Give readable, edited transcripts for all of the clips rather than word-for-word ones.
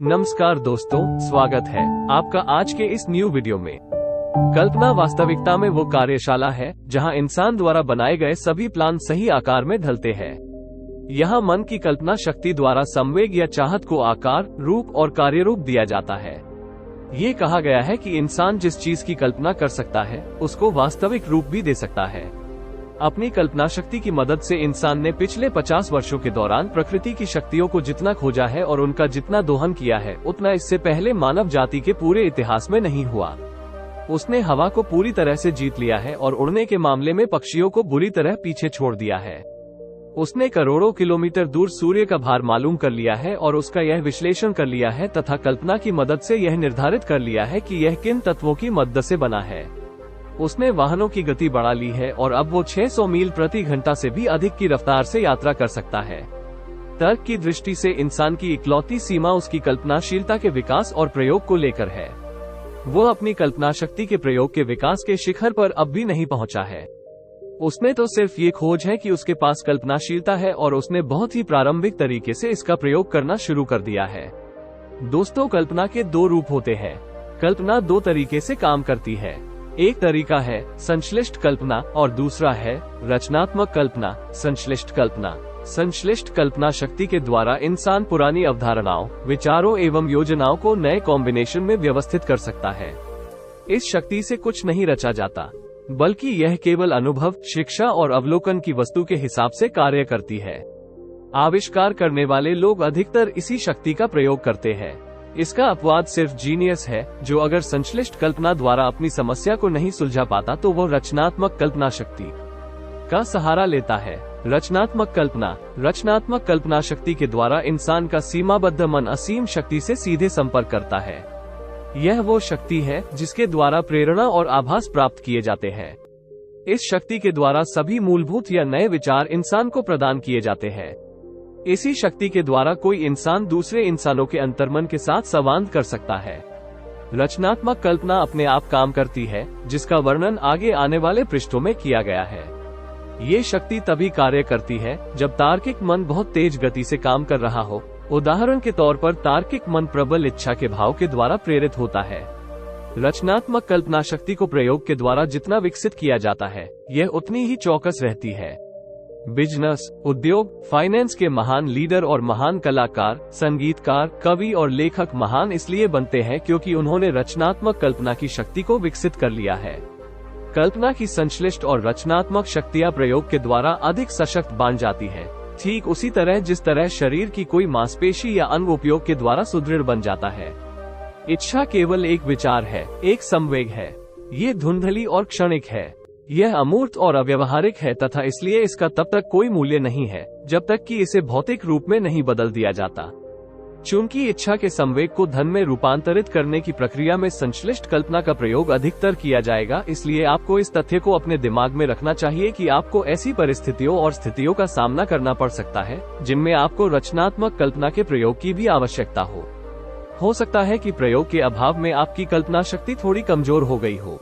नमस्कार दोस्तों, स्वागत है आपका आज के इस न्यू वीडियो में। कल्पना वास्तविकता में वो कार्यशाला है जहां इंसान द्वारा बनाए गए सभी प्लान सही आकार में ढलते हैं। यहाँ मन की कल्पना शक्ति द्वारा संवेग या चाहत को आकार, रूप और कार्यरूप दिया जाता है। ये कहा गया है कि इंसान जिस चीज की कल्पना कर सकता है उसको वास्तविक रूप भी दे सकता है। अपनी कल्पना शक्ति की मदद से इंसान ने पिछले 50 वर्षों के दौरान प्रकृति की शक्तियों को जितना खोजा है और उनका जितना दोहन किया है उतना इससे पहले मानव जाति के पूरे इतिहास में नहीं हुआ। उसने हवा को पूरी तरह से जीत लिया है और उड़ने के मामले में पक्षियों को बुरी तरह पीछे छोड़ दिया है। उसने करोड़ों किलोमीटर दूर सूर्य का भार मालूम कर लिया है और उसका यह विश्लेषण कर लिया है तथा कल्पना की मदद से यह निर्धारित कर लिया है कि यह किन तत्वों की मदद से बना है। उसने वाहनों की गति बढ़ा ली है और अब वो 600 मील प्रति घंटा से भी अधिक की रफ्तार से यात्रा कर सकता है। तर्क की दृष्टि से इंसान की इकलौती सीमा उसकी कल्पनाशीलता के विकास और प्रयोग को लेकर है। वो अपनी कल्पना शक्ति के प्रयोग के विकास के शिखर पर अब भी नहीं पहुंचा है। उसमें तो सिर्फ ये खोज है कि उसके पास कल्पनाशीलता है और उसने बहुत ही प्रारंभिक तरीके से इसका प्रयोग करना शुरू कर दिया है। दोस्तों, कल्पना के दो रूप होते हैं। कल्पना दो तरीके से काम करती है। एक तरीका है संश्लिष्ट कल्पना और दूसरा है रचनात्मक कल्पना। संश्लिष्ट कल्पना शक्ति के द्वारा इंसान पुरानी अवधारणाओं, विचारों एवं योजनाओं को नए कॉम्बिनेशन में व्यवस्थित कर सकता है। इस शक्ति से कुछ नहीं रचा जाता, बल्कि यह केवल अनुभव, शिक्षा और अवलोकन की वस्तु के हिसाब से कार्य करती है। आविष्कार करने वाले लोग अधिकतर इसी शक्ति का प्रयोग करते हैं। इसका अपवाद सिर्फ जीनियस है, जो अगर संश्लिष्ट कल्पना द्वारा अपनी समस्या को नहीं सुलझा पाता तो वो रचनात्मक कल्पना शक्ति का सहारा लेता है। रचनात्मक कल्पना शक्ति के द्वारा इंसान का सीमाबद्ध मन असीम शक्ति से सीधे संपर्क करता है। यह वो शक्ति है जिसके द्वारा प्रेरणा और आभास प्राप्त किए जाते हैं। इस शक्ति के द्वारा सभी मूलभूत या नए विचार इंसान को प्रदान किए जाते हैं। इसी शक्ति के द्वारा कोई इंसान दूसरे इंसानों के अंतर्मन के साथ संवाद कर सकता है। रचनात्मक कल्पना अपने आप काम करती है, जिसका वर्णन आगे आने वाले पृष्ठों में किया गया है। ये शक्ति तभी कार्य करती है जब तार्किक मन बहुत तेज गति से काम कर रहा हो। उदाहरण के तौर पर तार्किक मन प्रबल इच्छा के भाव के द्वारा प्रेरित होता है। रचनात्मक कल्पना शक्ति को प्रयोग के द्वारा जितना विकसित किया जाता है, यह उतनी ही चौकस रहती है। बिजनेस, उद्योग, फाइनेंस के महान लीडर और महान कलाकार, संगीतकार, कवि और लेखक महान इसलिए बनते हैं क्योंकि उन्होंने रचनात्मक कल्पना की शक्ति को विकसित कर लिया है। कल्पना की संश्लिष्ट और रचनात्मक शक्तियां प्रयोग के द्वारा अधिक सशक्त बन जाती है, ठीक उसी तरह जिस तरह शरीर की कोई मांसपेशी या अंग उपयोग के द्वारा सुदृढ़ बन जाता है। इच्छा केवल एक विचार है, एक संवेग है। ये धुंधली और क्षणिक है। यह अमूर्त और अव्यवहारिक है तथा इसलिए इसका तब तक कोई मूल्य नहीं है जब तक कि इसे भौतिक रूप में नहीं बदल दिया जाता। चूंकि इच्छा के संवेग को धन में रूपांतरित करने की प्रक्रिया में संश्लिष्ट कल्पना का प्रयोग अधिकतर किया जाएगा, इसलिए आपको इस तथ्य को अपने दिमाग में रखना चाहिए कि आपको ऐसी परिस्थितियों और स्थितियों का सामना करना पड़ सकता है जिनमें आपको रचनात्मक कल्पना के प्रयोग की भी आवश्यकता हो सकता है कि प्रयोग के अभाव में आपकी कल्पना शक्ति थोड़ी कमजोर हो गई हो।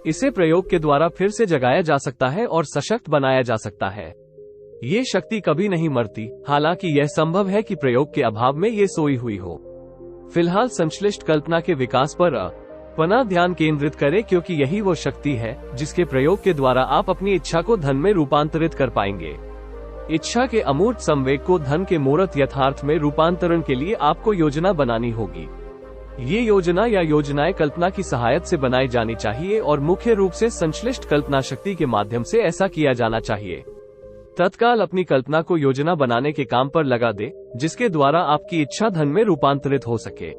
इसे प्रयोग के द्वारा फिर से जगाया जा सकता है और सशक्त बनाया जा सकता है। ये शक्ति कभी नहीं मरती, हालांकि यह संभव है कि प्रयोग के अभाव में ये सोई हुई हो। फिलहाल संश्लिष्ट कल्पना के विकास पर अपना ध्यान केंद्रित करें, क्योंकि यही वो शक्ति है जिसके प्रयोग के द्वारा आप अपनी इच्छा को धन में रूपांतरित कर पाएंगे। इच्छा के अमूर्त संवेग को धन के मूर्त यथार्थ में रूपांतरण के लिए आपको योजना बनानी होगी। ये योजना या योजनाएं कल्पना की सहायता से बनाई जानी चाहिए और मुख्य रूप से संश्लिष्ट कल्पना शक्ति के माध्यम से ऐसा किया जाना चाहिए। तत्काल अपनी कल्पना को योजना बनाने के काम पर लगा दे, जिसके द्वारा आपकी इच्छा धन में रूपांतरित हो सके।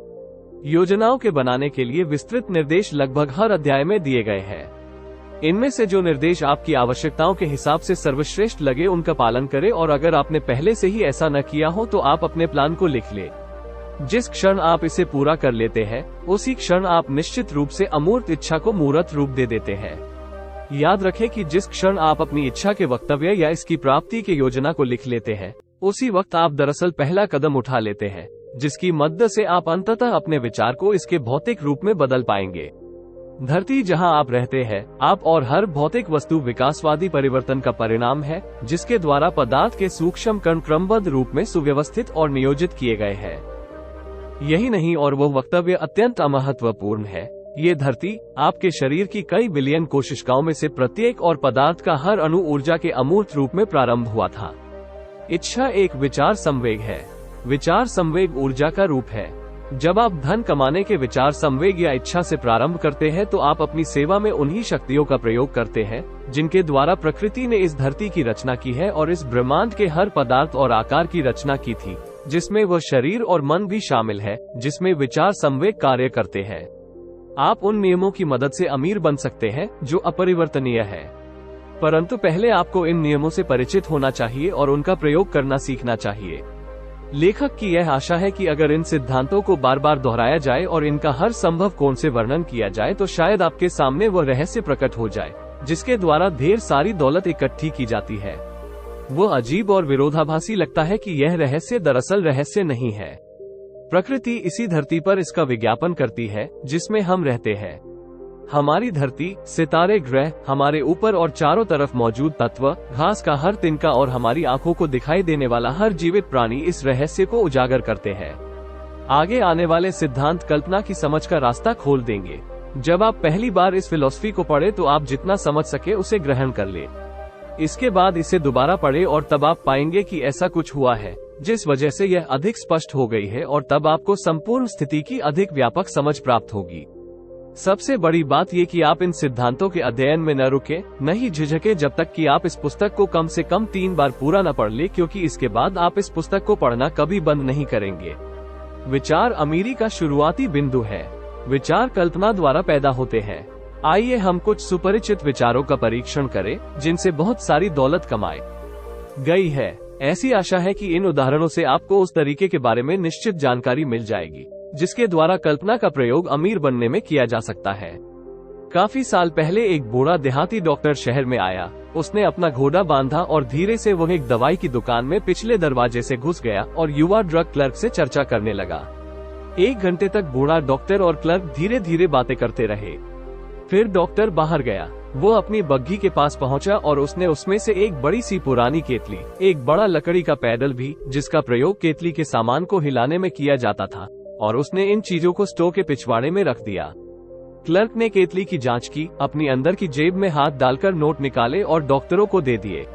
योजनाओं के बनाने के लिए विस्तृत निर्देश लगभग हर अध्याय में दिए गए हैं। इनमें से जो निर्देश आपकी आवश्यकताओं के हिसाब से सर्वश्रेष्ठ लगे उनका पालन करें, और अगर आपने पहले से ही ऐसा न किया हो तो आप अपने प्लान को लिख ले। जिस क्षण आप इसे पूरा कर लेते हैं, उसी क्षण आप निश्चित रूप से अमूर्त इच्छा को मूर्त रूप दे देते हैं। याद रखें कि जिस क्षण आप अपनी इच्छा के वक्तव्य या इसकी प्राप्ति की योजना को लिख लेते हैं, उसी वक्त आप दरअसल पहला कदम उठा लेते हैं, जिसकी मदद से आप अंततः अपने विचार को इसके भौतिक रूप में बदल पाएंगे। धरती जहां आप रहते हैं, आप और हर भौतिक वस्तु विकासवादी परिवर्तन का परिणाम है, जिसके द्वारा पदार्थ के सूक्ष्म कण क्रमबद्ध रूप में सुव्यवस्थित और नियोजित किए गए हैं। यही नहीं, और वो वक्तव्य अत्यंत महत्वपूर्ण है। ये धरती आपके शरीर की कई बिलियन कोशिकाओं में से प्रत्येक और पदार्थ का हर अणु ऊर्जा के अमूर्त रूप में प्रारंभ हुआ था। इच्छा एक विचार संवेग है। विचार संवेग ऊर्जा का रूप है। जब आप धन कमाने के विचार संवेग या इच्छा से प्रारंभ करते हैं तो आप अपनी सेवा में उन्हीं शक्तियों का प्रयोग करते हैं जिनके द्वारा प्रकृति ने इस धरती की रचना की है और इस ब्रह्मांड के हर पदार्थ और आकार की रचना की थी, जिसमें वह शरीर और मन भी शामिल है, जिसमें विचार संवेग कार्य करते हैं। आप उन नियमों की मदद से अमीर बन सकते हैं जो अपरिवर्तनीय है, परंतु पहले आपको इन नियमों से परिचित होना चाहिए और उनका प्रयोग करना सीखना चाहिए। लेखक की यह आशा है कि अगर इन सिद्धांतों को बार बार दोहराया जाए और इनका हर संभव कोण से वर्णन किया जाए तो शायद आपके सामने वह रहस्य प्रकट हो जाए जिसके द्वारा ढेर सारी दौलत इकट्ठी की जाती है। वो अजीब और विरोधाभासी लगता है कि यह रहस्य दरअसल रहस्य नहीं है। प्रकृति इसी धरती पर इसका विज्ञापन करती है जिसमें हम रहते हैं। हमारी धरती, सितारे, ग्रह, हमारे ऊपर और चारों तरफ मौजूद तत्व, घास का हर तिनका और हमारी आंखों को दिखाई देने वाला हर जीवित प्राणी इस रहस्य को उजागर करते हैं। आगे आने वाले सिद्धांत कल्पना की समझ का रास्ता खोल देंगे। जब आप पहली बार इस फिलॉसफी को पढ़े तो आप जितना समझ सके उसे ग्रहण कर ले। इसके बाद इसे दोबारा पढ़े और तब आप पाएंगे कि ऐसा कुछ हुआ है जिस वजह से यह अधिक स्पष्ट हो गई है, और तब आपको संपूर्ण स्थिति की अधिक व्यापक समझ प्राप्त होगी। सबसे बड़ी बात ये कि आप इन सिद्धांतों के अध्ययन में न रुके, न ही झिझके जब तक कि आप इस पुस्तक को कम से कम 3 बार पूरा न पढ़ ले, क्योंकि इसके बाद आप इस पुस्तक को पढ़ना कभी बंद नहीं करेंगे। विचार अमीरी का शुरुआती बिंदु है। विचार कल्पना द्वारा पैदा होते हैं। आइए हम कुछ सुपरिचित विचारों का परीक्षण करें जिनसे बहुत सारी दौलत कमाई गई है। ऐसी आशा है कि इन उदाहरणों से आपको उस तरीके के बारे में निश्चित जानकारी मिल जाएगी जिसके द्वारा कल्पना का प्रयोग अमीर बनने में किया जा सकता है। काफी साल पहले एक बूढ़ा देहाती डॉक्टर शहर में आया। उसने अपना घोड़ा बांधा और धीरे से वह एक दवाई की दुकान में पिछले दरवाजे से घुस गया और युवा ड्रग क्लर्क से चर्चा करने लगा। 1 घंटे तक बूढ़ा डॉक्टर और क्लर्क धीरे धीरे बातें करते रहे। फिर डॉक्टर बाहर गया। वो अपनी बग्घी के पास पहुंचा और उसने उसमें से एक बड़ी सी पुरानी केतली, एक बड़ा लकड़ी का पैडल भी जिसका प्रयोग केतली के सामान को हिलाने में किया जाता था, और उसने इन चीजों को स्टोव के पिछवाड़े में रख दिया। क्लर्क ने केतली की जांच की, अपनी अंदर की जेब में हाथ डालकर नोट निकाले और डॉक्टरों को दे दिए।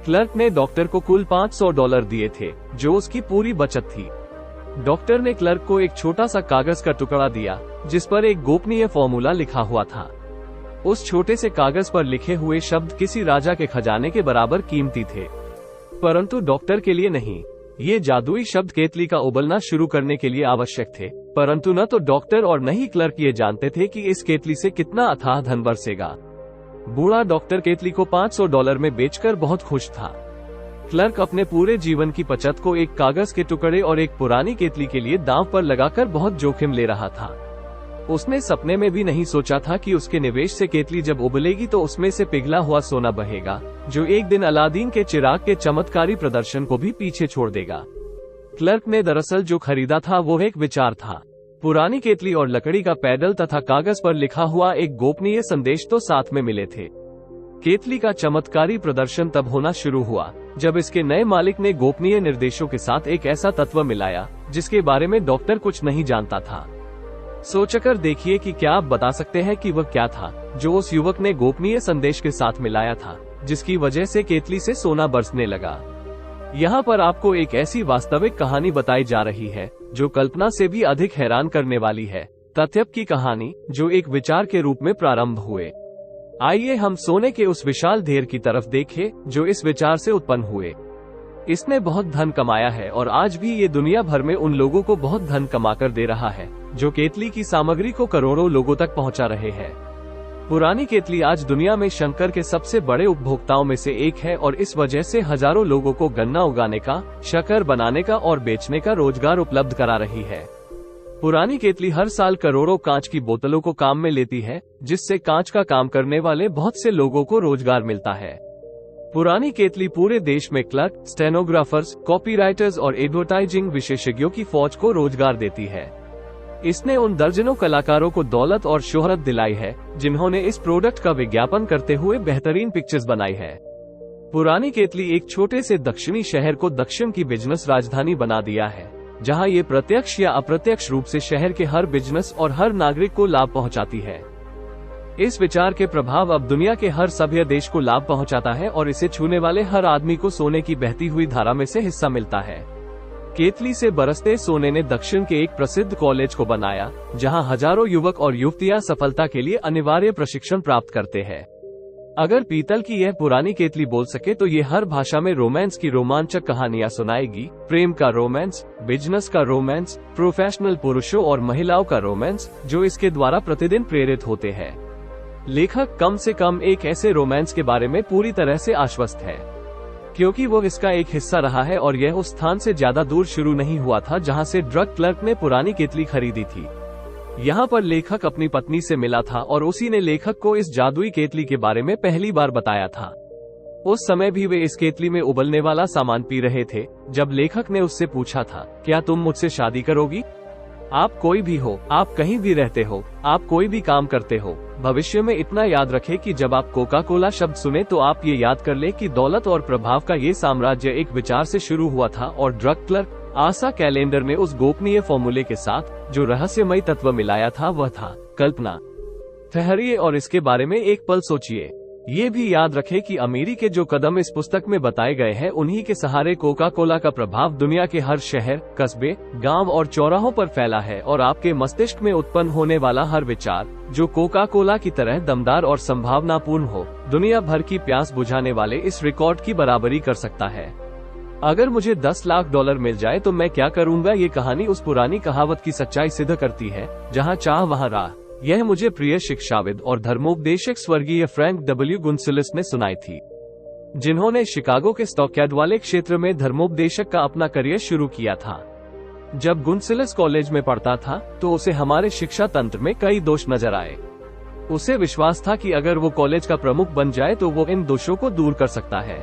क्लर्क ने डॉक्टर को कुल $500 दिए थे, जो उसकी पूरी बचत थी। डॉक्टर ने क्लर्क को एक छोटा सा कागज का टुकड़ा दिया जिस पर एक गोपनीय फॉर्मूला लिखा हुआ था। उस छोटे से कागज पर लिखे हुए शब्द किसी राजा के खजाने के बराबर कीमती थे, परंतु डॉक्टर के लिए नहीं। ये जादुई शब्द केतली का उबलना शुरू करने के लिए आवश्यक थे, परंतु न तो डॉक्टर और न ही क्लर्क ये जानते थे कि इस केतली से कितना अथाह धन बरसेगा। बूढ़ा डॉक्टर केतली को $500 में बेचकर बहुत खुश था। क्लर्क अपने पूरे जीवन की बचत को एक कागज के टुकड़े और एक पुरानी केतली के लिए दांव पर लगाकर बहुत जोखिम ले रहा था। उसने सपने में भी नहीं सोचा था कि उसके निवेश से केतली जब उबलेगी तो उसमें से पिघला हुआ सोना बहेगा, जो एक दिन अलादीन के चिराग के चमत्कारी प्रदर्शन को भी पीछे छोड़ देगा। क्लर्क ने दरअसल जो खरीदा था वो एक विचार था। पुरानी केतली और लकड़ी का पैडल तथा कागज पर लिखा हुआ एक गोपनीय संदेश तो साथ में मिले थे। केतली का चमत्कारी प्रदर्शन तब होना शुरू हुआ जब इसके नए मालिक ने गोपनीय निर्देशों के साथ एक ऐसा तत्व मिलाया जिसके बारे में डॉक्टर कुछ नहीं जानता था। सोचकर देखिए कि क्या आप बता सकते हैं कि वह क्या था जो उस युवक ने गोपनीय संदेश के साथ मिलाया था, जिसकी वजह से केतली से सोना बरसने लगा। यहाँ पर आपको एक ऐसी वास्तविक कहानी बताई जा रही है जो कल्पना से भी अधिक हैरान करने वाली है। तथ्यप की कहानी जो एक विचार के रूप में प्रारंभ हुए। आइए हम सोने के उस विशाल ढेर की तरफ देखें जो इस विचार से उत्पन्न हुए। इसने बहुत धन कमाया है और आज भी ये दुनिया भर में उन लोगों को बहुत धन कमाकर दे रहा है जो केतली की सामग्री को करोड़ों लोगों तक पहुंचा रहे हैं। पुरानी केतली आज दुनिया में शंकर के सबसे बड़े उपभोक्ताओं में से एक है और इस वजह से हजारों लोगों को गन्ना उगाने का, शक्कर बनाने का और बेचने का रोजगार उपलब्ध करा रही है। पुरानी केतली हर साल करोड़ों कांच की बोतलों को काम में लेती है, जिससे कांच का काम करने वाले बहुत से लोगों को रोजगार मिलता है। पुरानी केतली पूरे देश में क्लर्क, स्टेनोग्राफर्स, कॉपीराइटर्स और एडवर्टाइजिंग विशेषज्ञों की फौज को रोजगार देती है। इसने उन दर्जनों कलाकारों को दौलत और शोहरत दिलाई है जिन्होंने इस प्रोडक्ट का विज्ञापन करते हुए बेहतरीन पिक्चर्स बनाई है। पुरानी केतली एक छोटे से दक्षिणी शहर को दक्षिण की बिजनेस राजधानी बना दिया है। जहां ये प्रत्यक्ष या अप्रत्यक्ष रूप से शहर के हर बिजनेस और हर नागरिक को लाभ पहुंचाती है। इस विचार के प्रभाव अब दुनिया के हर सभ्य देश को लाभ पहुंचाता है और इसे छूने वाले हर आदमी को सोने की बहती हुई धारा में से हिस्सा मिलता है। केतली से बरसते सोने ने दक्षिण के एक प्रसिद्ध कॉलेज को बनाया, जहां हजारों युवक और युवतियां सफलता के लिए अनिवार्य प्रशिक्षण प्राप्त करते हैं। अगर पीतल की यह पुरानी केतली बोल सके तो ये हर भाषा में रोमांस की रोमांचक कहानियां सुनाएगी। प्रेम का रोमांस, बिजनेस का रोमांस, प्रोफेशनल पुरुषों और महिलाओं का रोमांस, जो इसके द्वारा प्रतिदिन प्रेरित होते हैं। लेखक कम से कम एक ऐसे रोमांस के बारे में पूरी तरह से आश्वस्त है, क्योंकि वो इसका एक हिस्सा रहा है और यह उस स्थान से ज्यादा दूर शुरू नहीं हुआ था जहां से ड्रग क्लर्क ने पुरानी केतली खरीदी थी। यहाँ पर लेखक अपनी पत्नी से मिला था और उसी ने लेखक को इस जादुई केतली के बारे में पहली बार बताया था। उस समय भी वे इस केतली में उबलने वाला सामान पी रहे थे जब लेखक ने उससे पूछा था, क्या तुम मुझसे शादी करोगी? आप कोई भी हो, आप कहीं भी रहते हो, आप कोई भी काम करते हो, भविष्य में इतना याद रखें कि जब आप कोका कोला शब्द सुने तो आप ये याद कर ले कि दौलत और प्रभाव का ये साम्राज्य एक विचार से शुरू हुआ था और ड्रग क्लर्क आशा कैलेंडर में उस गोपनीय फॉर्मूले के साथ जो रहस्यमय तत्व मिलाया था वह था कल्पना। ठहरिए और इसके बारे में एक पल सोचिए। ये भी याद रखें कि अमीरी के जो कदम इस पुस्तक में बताए गए हैं उन्हीं के सहारे कोका कोला का प्रभाव दुनिया के हर शहर, कस्बे, गांव और चौराहों पर फैला है और आपके मस्तिष्क में उत्पन्न होने वाला हर विचार जो कोका कोला की तरह दमदार और संभावनापूर्ण हो, दुनिया भर की प्यास बुझाने वाले इस रिकॉर्ड की बराबरी कर सकता है। अगर मुझे 10 लाख डॉलर मिल जाए तो मैं क्या करूंगा? ये कहानी उस पुरानी कहावत की सच्चाई सिद्ध करती है, जहाँ चाह वहाँ राह। यह मुझे प्रिय शिक्षाविद और धर्मोपदेशक स्वर्गीय फ्रैंक डब्ल्यू गुनसिलस ने सुनाई थी, जिन्होंने शिकागो के स्टॉकयार्ड वाले क्षेत्र में धर्मोपदेशक का अपना करियर शुरू किया था। जब गुनसिलस कॉलेज में पढ़ता था तो उसे हमारे शिक्षा तंत्र में कई दोष नजर आए। उसे विश्वास था कि अगर वो कॉलेज का प्रमुख बन जाए तो वो इन दोषों को दूर कर सकता है।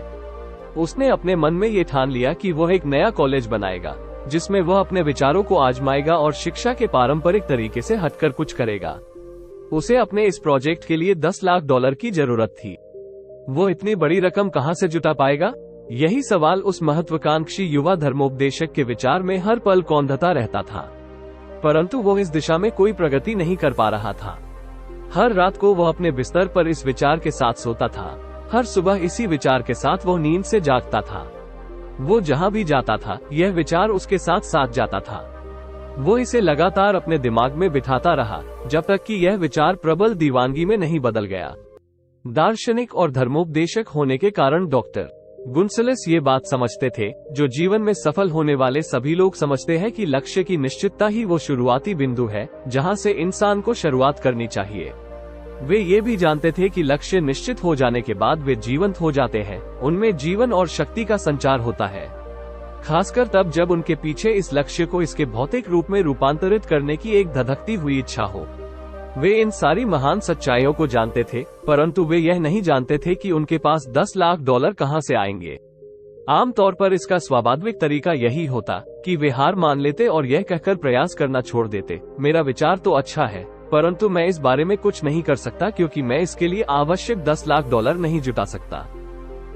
उसने अपने मन में ये ठान लिया कि वह एक नया कॉलेज बनाएगा जिसमें वह अपने विचारों को आजमाएगा और शिक्षा के पारंपरिक तरीके से हटकर कुछ करेगा। उसे अपने इस प्रोजेक्ट के लिए 10 लाख डॉलर की जरूरत थी। वो इतनी बड़ी रकम कहां से जुटा पाएगा? यही सवाल उस महत्वाकांक्षी युवा धर्मोपदेशक के विचार में हर पल कौंधता रहता था, परंतु वो इस दिशा में कोई प्रगति नहीं कर पा रहा था। हर रात को वह अपने बिस्तर पर इस विचार के साथ सोता था। हर सुबह इसी विचार के साथ वो नींद से जागता था। वो जहां भी जाता था यह विचार उसके साथ साथ जाता था। वो इसे लगातार अपने दिमाग में बिठाता रहा जब तक कि यह विचार प्रबल दीवानगी में नहीं बदल गया। दार्शनिक और धर्मोपदेशक होने के कारण डॉक्टर गुनसिलस ये बात समझते थे जो जीवन में सफल होने वाले सभी लोग समझते हैं कि लक्ष्य की निश्चितता ही वो शुरुआती बिंदु है जहां से इंसान को शुरुआत करनी चाहिए। वे ये भी जानते थे कि लक्ष्य निश्चित हो जाने के बाद वे जीवंत हो जाते हैं, उनमें जीवन और शक्ति का संचार होता है, खासकर तब जब उनके पीछे इस लक्ष्य को इसके भौतिक रूप में रूपांतरित करने की एक धधकती हुई इच्छा हो। वे इन सारी महान सच्चाइयों को जानते थे, परंतु वे यह नहीं जानते थे कि उनके पास 10 लाख डॉलर कहां से आएंगे। आमतौर पर इसका स्वाभाविक तरीका यही होता कि वे हार मान लेते और यह कहकर प्रयास करना छोड़ देते, मेरा विचार तो अच्छा है परंतु मैं इस बारे में कुछ नहीं कर सकता क्योंकि मैं इसके लिए आवश्यक 10 लाख डॉलर नहीं जुटा सकता।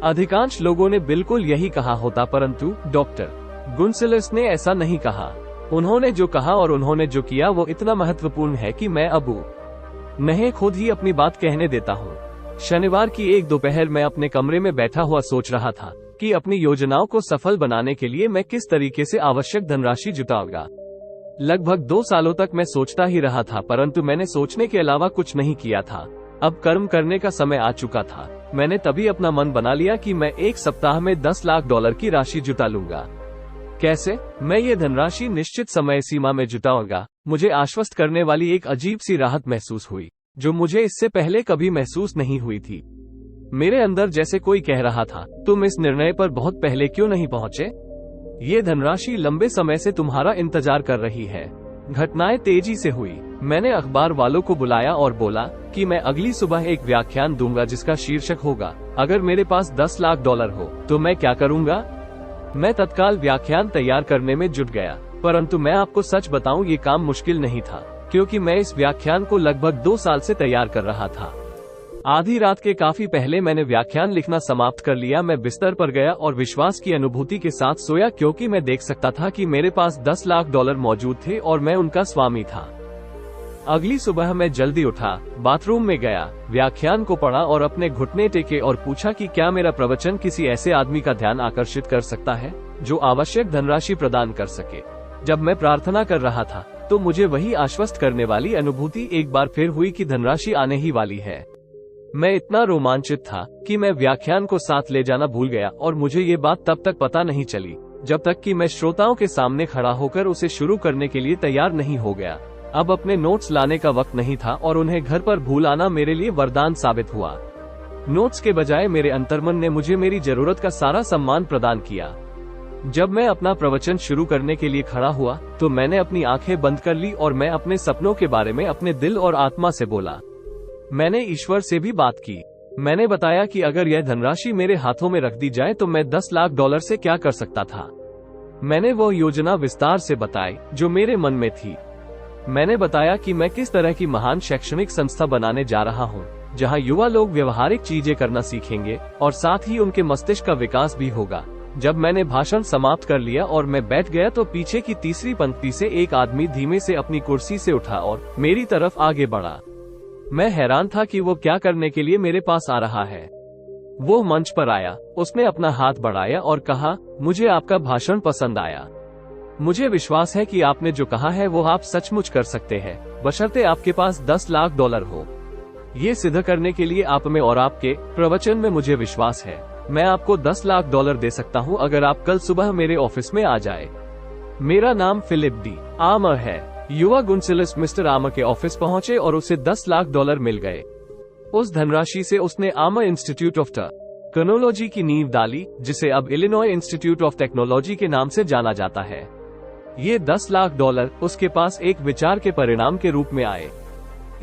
अधिकांश लोगों ने बिल्कुल यही कहा होता, परंतु डॉक्टर गुनसिलस ने ऐसा नहीं कहा। उन्होंने जो कहा और उन्होंने जो किया वो इतना महत्वपूर्ण है कि मैं अब उन्हें खुद ही अपनी बात कहने देता हूँ। शनिवार की एक दोपहर मैं अपने कमरे में बैठा हुआ सोच रहा था कि अपनी योजनाओं को सफल बनाने के लिए मैं किस तरीके से आवश्यक धनराशि जुटाऊंगा। लगभग 2 सालों तक मैं सोचता ही रहा था, परंतु मैंने सोचने के अलावा कुछ नहीं किया था। अब कर्म करने का समय आ चुका था। मैंने तभी अपना मन बना लिया कि मैं एक सप्ताह में 10 लाख डॉलर की राशि जुटा लूंगा। कैसे? मैं ये धनराशि निश्चित समय सीमा में जुटाऊंगा। मुझे आश्वस्त करने वाली एक अजीब सी राहत महसूस हुई जो मुझे इससे पहले कभी महसूस नहीं हुई थी। मेरे अंदर जैसे कोई कह रहा था, तुम इस निर्णय पर बहुत पहले क्यों नहीं पहुंचे? ये धनराशि लंबे समय से तुम्हारा इंतजार कर रही है। घटनाएं तेजी से हुई। मैंने अखबार वालों को बुलाया और बोला कि मैं अगली सुबह एक व्याख्यान दूंगा जिसका शीर्षक होगा, अगर मेरे पास 10 लाख डॉलर हो तो मैं क्या करूंगा। मैं तत्काल व्याख्यान तैयार करने में जुट गया, परंतु मैं आपको सच बताऊं ये काम मुश्किल नहीं था क्योंकि मैं इस व्याख्यान को लगभग 2 साल से तैयार कर रहा था। आधी रात के काफी पहले मैंने व्याख्यान लिखना समाप्त कर लिया। मैं बिस्तर पर गया और विश्वास की अनुभूति के साथ सोया, क्योंकि मैं देख सकता था कि मेरे पास $10 लाख मौजूद थे और मैं उनका स्वामी था। अगली सुबह मैं जल्दी उठा, बाथरूम में गया, व्याख्यान को पढ़ा और अपने घुटने टेके और पूछा कि क्या मेरा प्रवचन किसी ऐसे आदमी का ध्यान आकर्षित कर सकता है जो आवश्यक धनराशि प्रदान कर सके। जब मैं प्रार्थना कर रहा था तो मुझे वही आश्वस्त करने वाली अनुभूति एक बार फिर हुई कि धनराशि आने ही वाली है। मैं इतना रोमांचित था कि मैं व्याख्यान को साथ ले जाना भूल गया और मुझे ये बात तब तक पता नहीं चली जब तक कि मैं श्रोताओं के सामने खड़ा होकर उसे शुरू करने के लिए तैयार नहीं हो गया। अब अपने नोट्स लाने का वक्त नहीं था और उन्हें घर पर भूल आना मेरे लिए वरदान साबित हुआ। नोट्स के बजाय मेरे अंतर्मन ने मुझे मेरी जरूरत का सारा सम्मान प्रदान किया। जब मैं अपना प्रवचन शुरू करने के लिए खड़ा हुआ तो मैंने अपनी आंखें बंद कर ली और मैं अपने सपनों के बारे में अपने दिल और आत्मा से बोला। मैंने ईश्वर से भी बात की। मैंने बताया कि अगर यह धनराशि मेरे हाथों में रख दी जाए तो मैं $10 लाख से क्या कर सकता था। मैंने वो योजना विस्तार से बताई जो मेरे मन में थी। मैंने बताया कि मैं किस तरह की महान शैक्षणिक संस्था बनाने जा रहा हूँ, जहाँ युवा लोग व्यवहारिक चीजें करना सीखेंगे और साथ ही उनके मस्तिष्क का विकास भी होगा। जब मैंने भाषण समाप्त कर लिया और मैं बैठ गया तो पीछे की तीसरी पंक्ति से एक आदमी धीमे से अपनी कुर्सी से उठा और मेरी तरफ आगे बढ़ा। मैं हैरान था कि वो क्या करने के लिए मेरे पास आ रहा है। वो मंच पर आया, उसने अपना हाथ बढ़ाया और कहा, मुझे आपका भाषण पसंद आया। मुझे विश्वास है कि आपने जो कहा है वो आप सचमुच कर सकते हैं, बशर्ते आपके पास $10 लाख हो। ये सिद्ध करने के लिए आप में और आपके प्रवचन में मुझे विश्वास है। मैं आपको $10 लाख दे सकता हूँ अगर आप कल सुबह मेरे ऑफिस में आ जाए। मेरा नाम फिलिप डी आमर है। युवा गुंसिलस मिस्टर आमर के ऑफिस पहुंचे और उसे $10 लाख मिल गए। उस धनराशि से उसने आमर इंस्टीट्यूट ऑफ टेक्नोलॉजी की नींव डाली, जिसे अब इलिनॉय इंस्टीट्यूट ऑफ टेक्नोलॉजी के नाम से जाना जाता है। ये $10 लाख उसके पास एक विचार के परिणाम के रूप में आए।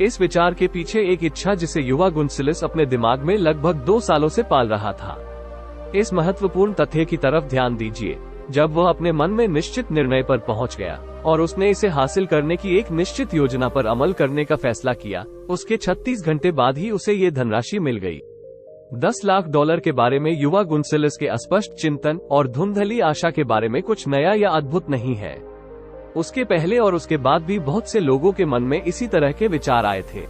इस विचार के पीछे एक इच्छा जिसे युवा गुंसिलस अपने दिमाग में लगभग 2 सालों से पाल रहा था। इस महत्वपूर्ण तथ्य की तरफ ध्यान दीजिए। जब वह अपने मन में निश्चित निर्णय पर पहुंच गया और उसने इसे हासिल करने की एक निश्चित योजना पर अमल करने का फैसला किया, उसके 36 घंटे बाद ही उसे ये धनराशि मिल गई। $10 लाख के बारे में युवा गुंसिलस के अस्पष्ट चिंतन और धुंधली आशा के बारे में कुछ नया या अद्भुत नहीं है। उसके पहले और उसके बाद भी बहुत से लोगों के मन में इसी तरह के विचार आए थे,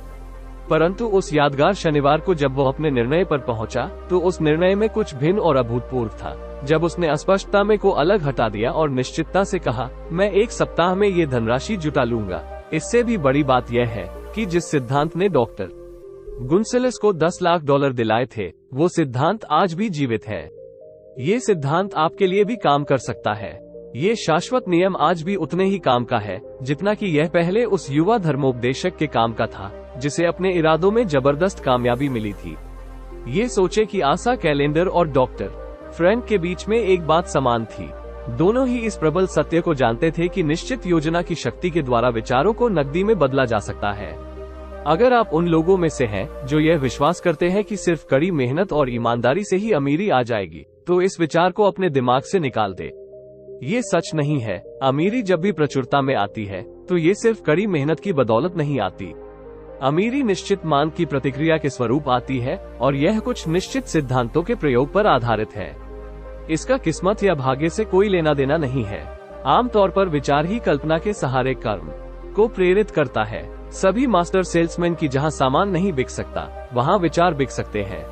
परंतु उस यादगार शनिवार को जब वो अपने निर्णय पर पहुंचा तो उस निर्णय में कुछ भिन्न और अभूतपूर्व था। जब उसने अस्पष्टता में को अलग हटा दिया और निश्चितता से कहा, मैं 1 सप्ताह में ये धनराशि जुटा लूंगा। इससे भी बड़ी बात यह है कि जिस सिद्धांत ने डॉक्टर गुंसिलस को $10 लाख दिलाए थे, वो सिद्धांत आज भी जीवित है। ये सिद्धांत आपके लिए भी काम कर सकता है। ये शाश्वत नियम आज भी उतने ही काम का है जितना कि यह पहले उस युवा धर्मोपदेशक के काम का था, जिसे अपने इरादों में जबरदस्त कामयाबी मिली थी। ये सोचे कि आशा कैलेंडर और डॉक्टर फ्रैंक के बीच में एक बात समान थी। दोनों ही इस प्रबल सत्य को जानते थे कि निश्चित योजना की शक्ति के द्वारा विचारों को नकदी में बदला जा सकता है। अगर आप उन लोगों में से हैं जो यह विश्वास करते हैं कि सिर्फ कड़ी मेहनत और ईमानदारी से ही अमीरी आ जाएगी, तो इस विचार को अपने दिमाग से निकाल दे। ये सच नहीं है। अमीरी जब भी प्रचुरता में आती है तो ये सिर्फ कड़ी मेहनत की बदौलत नहीं आती। अमीरी निश्चित मांग की प्रतिक्रिया के स्वरूप आती है और यह कुछ निश्चित सिद्धांतों के प्रयोग पर आधारित है। इसका किस्मत या भाग्य से कोई लेना देना नहीं है। आमतौर पर विचार ही कल्पना के सहारे कर्म को प्रेरित करता है। सभी मास्टर सेल्समैन की जहां सामान नहीं बिक सकता, वहां विचार बिक सकते हैं।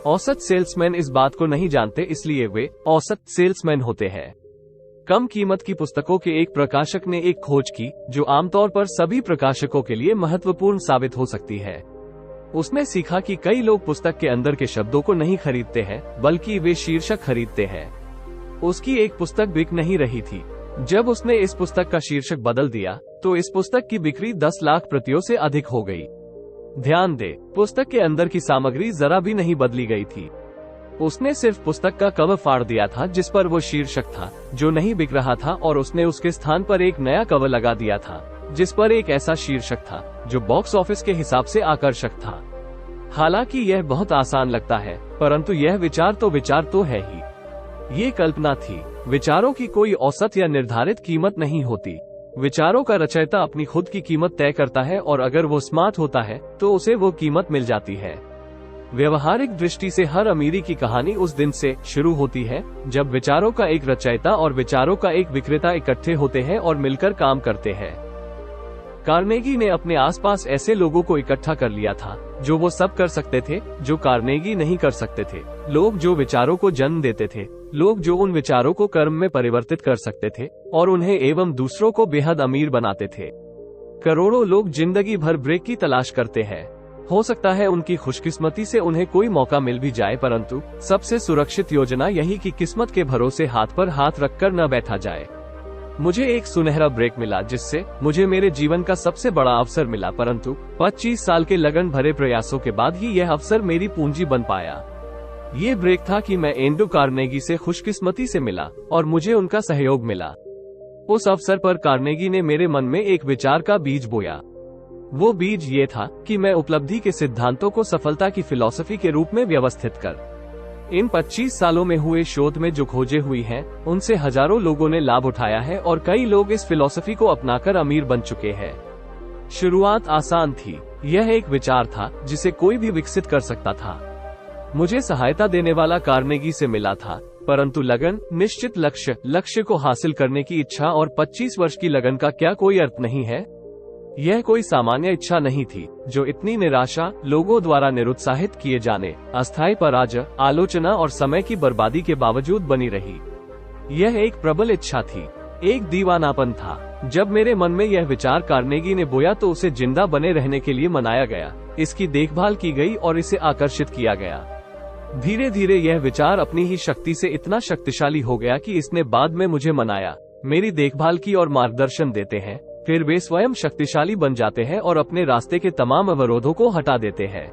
औसत सेल्समैन इस बात को नहीं जानते, इसलिए वे औसत सेल्समैन होते हैं। कम कीमत की पुस्तकों के एक प्रकाशक ने एक खोज की जो आमतौर पर सभी प्रकाशकों के लिए महत्वपूर्ण साबित हो सकती है। उसने सीखा कि कई लोग पुस्तक के अंदर के शब्दों को नहीं खरीदते हैं, बल्कि वे शीर्षक खरीदते हैं। उसकी एक पुस्तक बिक नहीं रही थी। जब उसने इस पुस्तक का शीर्षक बदल दिया तो इस पुस्तक की बिक्री 10 लाख प्रतियों से अधिक हो गई। ध्यान दे, पुस्तक के अंदर की सामग्री जरा भी नहीं बदली गई थी। उसने सिर्फ पुस्तक का कवर फाड़ दिया था जिस पर वो शीर्षक था जो नहीं बिक रहा था, और उसने उसके स्थान पर एक नया कवर लगा दिया था जिस पर एक ऐसा शीर्षक था जो बॉक्स ऑफिस के हिसाब से आकर्षक था। हालांकि यह बहुत आसान लगता है, परंतु यह विचार तो है ही। ये कल्पना थी। विचारों की कोई औसत या निर्धारित कीमत नहीं होती। विचारों का रचयिता अपनी खुद की कीमत तय करता है और अगर वो स्मार्ट होता है तो उसे वो कीमत मिल जाती है। व्यवहारिक दृष्टि से हर अमीरी की कहानी उस दिन से शुरू होती है जब विचारों का एक रचयिता और विचारों का एक विक्रेता इकट्ठे होते हैं और मिलकर काम करते हैं। कार्नेगी ने अपने आसपास ऐसे लोगों को इकट्ठा कर लिया था जो वो सब कर सकते थे जो कार्नेगी नहीं कर सकते थे। लोग जो विचारों को जन्म देते थे, लोग जो उन विचारों को कर्म में परिवर्तित कर सकते थे और उन्हें एवं दूसरों को बेहद अमीर बनाते थे। करोड़ों लोग जिंदगी भर ब्रेक की तलाश करते हैं। हो सकता है उनकी खुशकिस्मती से उन्हें कोई मौका मिल भी जाए, परंतु सबसे सुरक्षित योजना यही कि किस्मत के भरोसे हाथ पर हाथ रखकर न बैठा जाए। मुझे एक सुनहरा ब्रेक मिला जिससे मुझे मेरे जीवन का सबसे बड़ा अवसर मिला, परंतु 25 साल के लगन भरे प्रयासों के बाद ही यह अवसर मेरी पूंजी बन पाया। ये ब्रेक था कि मैं एंड्रू कार्नेगी से खुशकिस्मती से मिला और मुझे उनका सहयोग मिला। उस अवसर पर कार्नेगी ने मेरे मन में एक विचार का बीज बोया। वो बीज ये था कि मैं उपलब्धि के सिद्धांतों को सफलता की फिलॉसफी के रूप में व्यवस्थित कर। इन 25 सालों में हुए शोध में जो खोजें हुई हैं, उनसे हजारों लोगों ने लाभ उठाया है और कई लोग इस फिलॉसफी को अपनाकर अमीर बन चुके हैं। शुरुआत आसान थी। यह एक विचार था जिसे कोई भी विकसित कर सकता था। मुझे सहायता देने वाला कार्नेगी से मिला था, परंतु लगन, निश्चित लक्ष्य को हासिल करने की इच्छा और 25 वर्ष की लगन का क्या कोई अर्थ नहीं है? यह कोई सामान्य इच्छा नहीं थी जो इतनी निराशा, लोगों द्वारा निरुत्साहित किए जाने, अस्थायी पराजय, आलोचना और समय की बर्बादी के बावजूद बनी रही। यह एक प्रबल इच्छा थी, एक दीवानापन था। जब मेरे मन में यह विचार कार्नेगी ने बोया तो उसे जिंदा बने रहने के लिए मनाया गया, इसकी देखभाल की गई और इसे आकर्षित किया गया। धीरे धीरे यह विचार अपनी ही शक्ति से इतना शक्तिशाली हो गया कि इसने बाद में मुझे मनाया, मेरी देखभाल की और मार्गदर्शन देते हैं। फिर वे स्वयं शक्तिशाली बन जाते हैं और अपने रास्ते के तमाम अवरोधों को हटा देते हैं।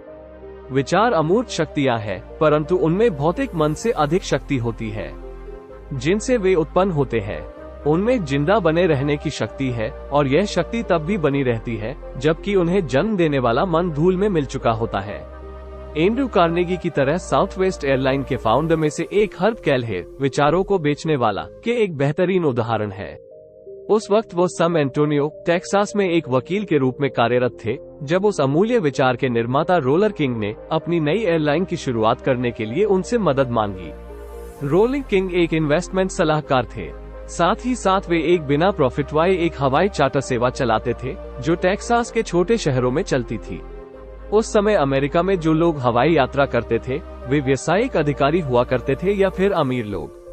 विचार अमूर्त शक्तियां हैं, परंतु उनमें भौतिक मन से अधिक शक्ति होती है। जिनसे वे उत्पन्न होते हैं उनमें जिंदा बने रहने की शक्ति है और यह शक्ति तब भी बनी रहती है जबकि उन्हें जन्म देने वाला मन धूल में मिल चुका होता है। एंड्रू कार्नेगी की तरह साउथवेस्ट एयरलाइन के फाउंडर में से एक हर्ब कैलहेर विचारों को बेचने वाला के एक बेहतरीन उदाहरण है। उस वक्त वो सैन एंटोनियो, टेक्सास में एक वकील के रूप में कार्यरत थे जब उस अमूल्य विचार के निर्माता रोलर किंग ने अपनी नई एयरलाइन की शुरुआत करने के लिए उनसे मदद मांगी। रोलर किंग एक इन्वेस्टमेंट सलाहकार थे, साथ ही साथ वे एक बिना प्रॉफिट वाले एक हवाई चार्टर सेवा चलाते थे जो टेक्सास के छोटे शहरों में चलती थी। उस समय अमेरिका में जो लोग हवाई यात्रा करते थे वे व्यावसायिक अधिकारी हुआ करते थे या फिर अमीर लोग।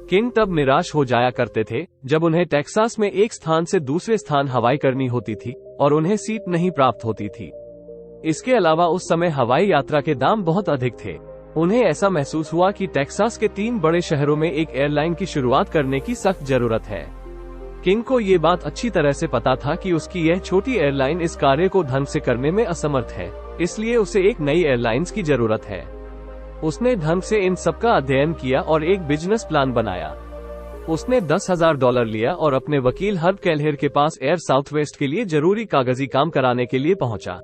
किंग तब निराश हो जाया करते थे जब उन्हें टेक्सास में एक स्थान से दूसरे स्थान हवाई करनी होती थी और उन्हें सीट नहीं प्राप्त होती थी। इसके अलावा उस समय हवाई यात्रा के दाम बहुत अधिक थे। उन्हें ऐसा महसूस हुआ कि टेक्सास के 3 बड़े शहरों में एक एयरलाइन की शुरुआत करने की सख्त जरूरत है। किंग को ये बात अच्छी तरह से पता था कि उसकी यह छोटी एयरलाइन इस कार्य को ढंग से करने में असमर्थ है, इसलिए उसे एक नई एयरलाइंस की जरूरत है। उसने ढंग से इन सबका अध्ययन किया और एक बिजनेस प्लान बनाया। उसने $10,000 लिया और अपने वकील हर्ब कैलहेर के पास एयर साउथवेस्ट के लिए जरूरी कागजी काम कराने के लिए पहुंचा।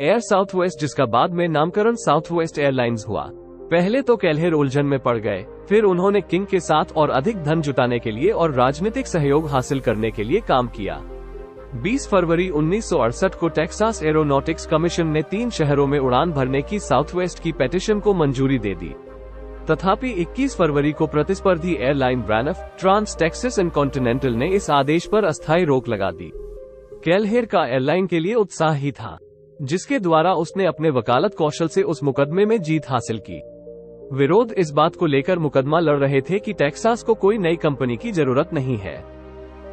एयर साउथवेस्ट, जिसका बाद में नामकरण साउथवेस्ट एयरलाइंस हुआ। पहले तो कैलहेर उलझन में पड़ गए, फिर उन्होंने किंग के साथ और अधिक धन जुटाने के लिए और राजनीतिक सहयोग हासिल करने के लिए काम किया। 20 फरवरी 1968 को टेक्सास एरोनॉटिक्स कमीशन ने 3 शहरों में उड़ान भरने की साउथवेस्ट की पेटिशन को मंजूरी दे दी। तथापि 21 फरवरी को प्रतिस्पर्धी airline Braniff, Trans Texas and Continental ने इस आदेश पर अस्थायी रोक लगा दी। कैलहेर का एयरलाइन के लिए उत्साह ही था, जिसके द्वारा उसने अपने वकालत कौशल से उस मुकदमे में जीत हासिल की। विरोध इस बात को लेकर मुकदमा लड़ रहे थे कि टेक्सास को कोई नई कंपनी की जरूरत नहीं है।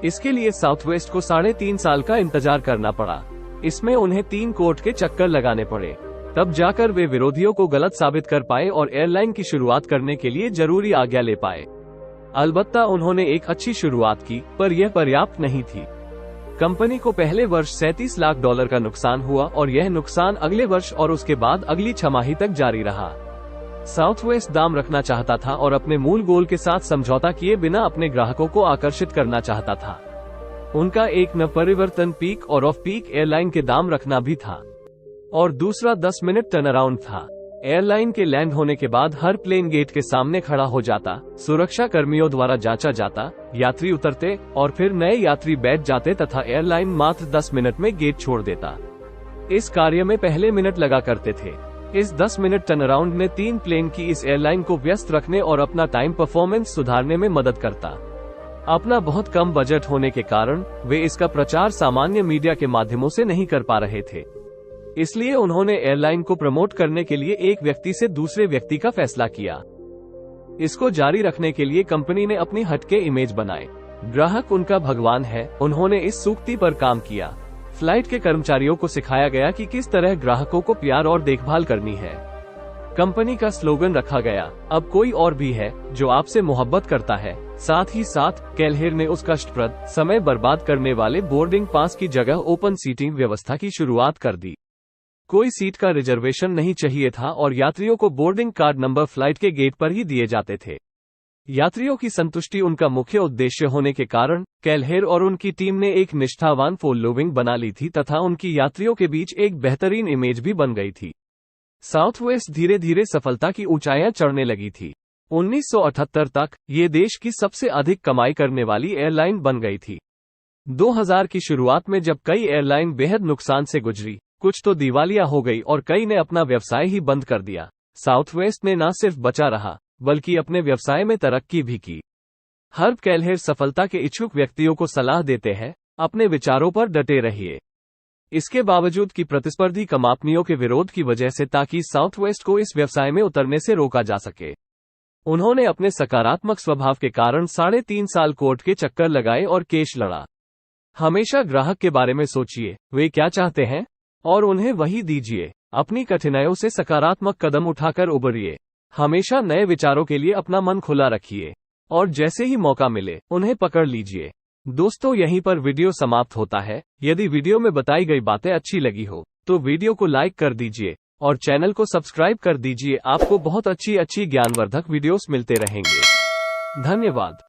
इसके लिए साउथवेस्ट को 3.5 साल का इंतजार करना पड़ा। इसमें उन्हें 3 कोर्ट के चक्कर लगाने पड़े, तब जाकर वे विरोधियों को गलत साबित कर पाए और एयरलाइन की शुरुआत करने के लिए जरूरी आज्ञा ले पाए। अलबत्ता उन्होंने एक अच्छी शुरुआत की, पर यह पर्याप्त नहीं थी। कंपनी को पहले वर्ष $37 लाख का नुकसान हुआ और यह नुकसान अगले वर्ष और उसके बाद अगली छमाही तक जारी रहा। साउथवेस्ट दाम रखना चाहता था और अपने मूल गोल के साथ समझौता किए बिना अपने ग्राहकों को आकर्षित करना चाहता था। उनका एक न परिवर्तन पीक और ऑफ पीक एयरलाइन के दाम रखना भी था और दूसरा 10 मिनट टर्नअराउंड था। एयरलाइन के लैंड होने के बाद हर प्लेन गेट के सामने खड़ा हो जाता, सुरक्षा कर्मियों द्वारा जांचा जाता, यात्री उतरते और फिर नए यात्री बैठ जाते तथा एयरलाइन मात्र 10 मिनट में गेट छोड़ देता। इस कार्य में पहले मिनट लगा करते थे। इस 10 मिनट टर्नअराउंड ने 3 प्लेन की इस एयरलाइन को व्यस्त रखने और अपना टाइम परफॉर्मेंस सुधारने में मदद करता। अपना बहुत कम बजट होने के कारण वे इसका प्रचार सामान्य मीडिया के माध्यमों से नहीं कर पा रहे थे। इसलिए उन्होंने एयरलाइन को प्रमोट करने के लिए एक व्यक्ति से दूसरे व्यक्ति का फैसला किया। इसको जारी रखने के लिए कंपनी ने अपनी हटके इमेज बनाए। ग्राहक उनका भगवान है, उन्होंने इस सूक्ति पर काम किया। फ्लाइट के कर्मचारियों को सिखाया गया कि किस तरह ग्राहकों को प्यार और देखभाल करनी है। कंपनी का स्लोगन रखा गया, अब कोई और भी है जो आपसे मोहब्बत करता है। साथ ही साथ केलहेर ने उस कष्टप्रद, समय बर्बाद करने वाले बोर्डिंग पास की जगह ओपन सीटिंग व्यवस्था की शुरुआत कर दी। कोई सीट का रिजर्वेशन नहीं चाहिए था और यात्रियों को बोर्डिंग कार्ड नंबर फ्लाइट के गेट पर ही दिए जाते थे। यात्रियों की संतुष्टि उनका मुख्य उद्देश्य होने के कारण केलहेर और उनकी टीम ने एक निष्ठावान फॉलोइंग बना ली थी तथा उनकी यात्रियों के बीच एक बेहतरीन इमेज भी बन गई थी। साउथवेस्ट धीरे धीरे सफलता की ऊंचाइयां चढ़ने लगी थी। 1978 तक ये देश की सबसे अधिक कमाई करने वाली एयरलाइन बन गई थी। 2000 की शुरुआत में जब कई एयरलाइन बेहद नुकसान से गुजरी, कुछ तो दिवालिया हो गई और कई ने अपना व्यवसाय ही बंद कर दिया, साउथवेस्ट ने न सिर्फ बचा रहा बल्कि अपने व्यवसाय में तरक्की भी की। हर्ब केलहेर सफलता के इच्छुक व्यक्तियों को सलाह देते हैं, अपने विचारों पर डटे रहिए। इसके बावजूद कि प्रतिस्पर्धी कंपनियों के विरोध की वजह से ताकि साउथवेस्ट को इस व्यवसाय में उतरने से रोका जा सके, उन्होंने अपने सकारात्मक स्वभाव के कारण 3.5 साल कोर्ट के चक्कर लगाए और केस लड़ा। हमेशा ग्राहक के बारे में सोचिए, वे क्या चाहते हैं और उन्हें वही दीजिए। अपनी कठिनाइयों से सकारात्मक कदम उठाकर उबरिए। हमेशा नए विचारों के लिए अपना मन खुला रखिए और जैसे ही मौका मिले उन्हें पकड़ लीजिए। दोस्तों, यहीं पर वीडियो समाप्त होता है। यदि वीडियो में बताई गई बातें अच्छी लगी हो तो वीडियो को लाइक कर दीजिए और चैनल को सब्सक्राइब कर दीजिए। आपको बहुत अच्छी ज्ञानवर्धक वीडियोस मिलते रहेंगे। धन्यवाद।